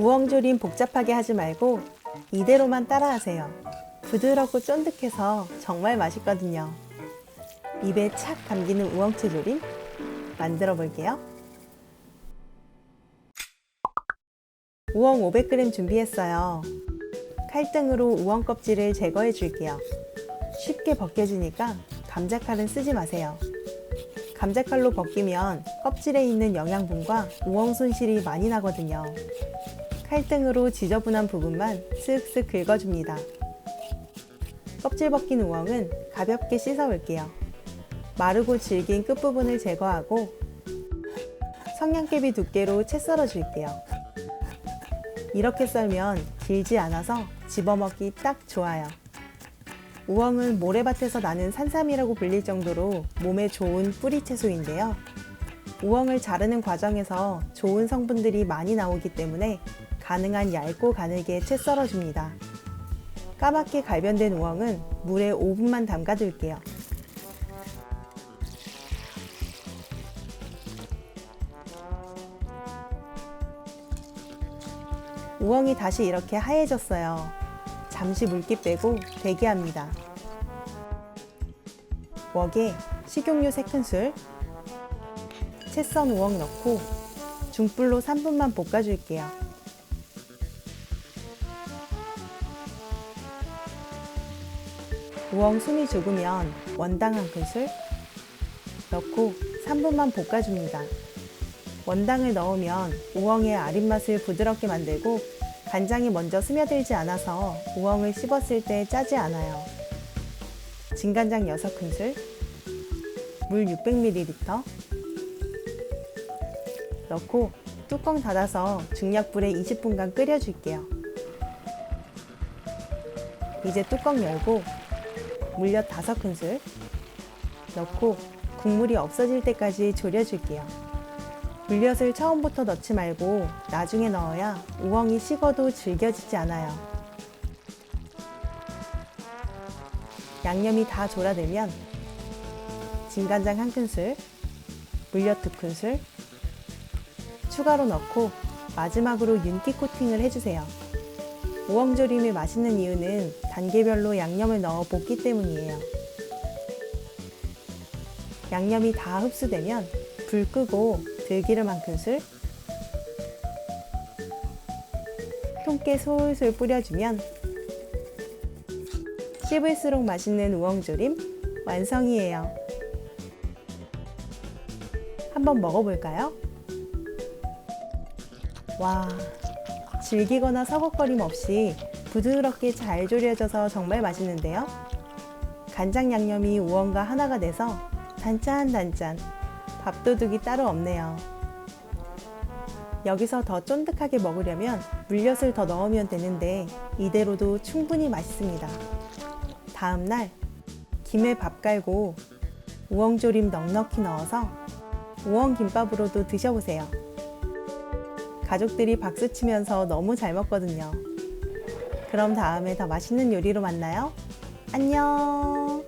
우엉조림 복잡하게 하지 말고 이대로만 따라하세요. 부드럽고 쫀득해서 정말 맛있거든요. 입에 착 감기는 우엉채 조림 만들어 볼게요. 우엉 500g 준비했어요. 칼등으로 우엉 껍질을 제거해 줄게요. 쉽게 벗겨지니까 감자칼은 쓰지 마세요. 감자칼로 벗기면 껍질에 있는 영양분과 우엉 손실이 많이 나거든요. 칼등으로 지저분한 부분만 쓱쓱 긁어줍니다. 껍질 벗긴 우엉은 가볍게 씻어 올게요. 마르고 질긴 끝부분을 제거하고 성냥개비 두께로 채 썰어 줄게요. 이렇게 썰면 길지 않아서 집어먹기 딱 좋아요. 우엉은 모래밭에서 나는 산삼이라고 불릴 정도로 몸에 좋은 뿌리 채소인데요. 우엉을 자르는 과정에서 좋은 성분들이 많이 나오기 때문에 가능한 얇고 가늘게 채 썰어줍니다. 까맣게 갈변된 우엉은 물에 5분만 담가둘게요. 우엉이 다시 이렇게 하얘졌어요. 잠시 물기 빼고 대기합니다. 웍에 식용유 3큰술, 채 썬 우엉 넣고 중불로 3분만 볶아줄게요. 우엉 숨이 죽으면 원당 1큰술 넣고 3분만 볶아줍니다. 원당을 넣으면 우엉의 아린 맛을 부드럽게 만들고 간장이 먼저 스며들지 않아서 우엉을 씹었을 때 짜지 않아요. 진간장 6큰술, 물 600ml 넣고 뚜껑 닫아서 중약불에 20분간 끓여줄게요. 이제 뚜껑 열고 물엿 5큰술 넣고 국물이 없어질 때까지 졸여줄게요. 물엿을 처음부터 넣지 말고 나중에 넣어야 우엉이 식어도 질겨지지 않아요. 양념이 다 졸아들면 진간장 1큰술, 물엿 2큰술 추가로 넣고 마지막으로 윤기 코팅을 해주세요. 우엉조림이 맛있는 이유는 단계별로 양념을 넣어 볶기 때문이에요. 양념이 다 흡수되면 불 끄고 들기름 1큰술, 통깨 솔솔 뿌려주면 씹을수록 맛있는 우엉조림 완성이에요. 한번 먹어볼까요? 와, 질기거나 서걱거림 없이 부드럽게 잘 졸여져서 정말 맛있는데요. 간장 양념이 우엉과 하나가 돼서 단짠단짠 밥도둑이 따로 없네요. 여기서 더 쫀득하게 먹으려면 물엿을 더 넣으면 되는데 이대로도 충분히 맛있습니다. 다음날 김에 밥 깔고 우엉조림 넉넉히 넣어서 우엉김밥으로도 드셔보세요. 가족들이 박수치면서 너무 잘 먹거든요. 그럼 다음에 더 맛있는 요리로 만나요. 안녕.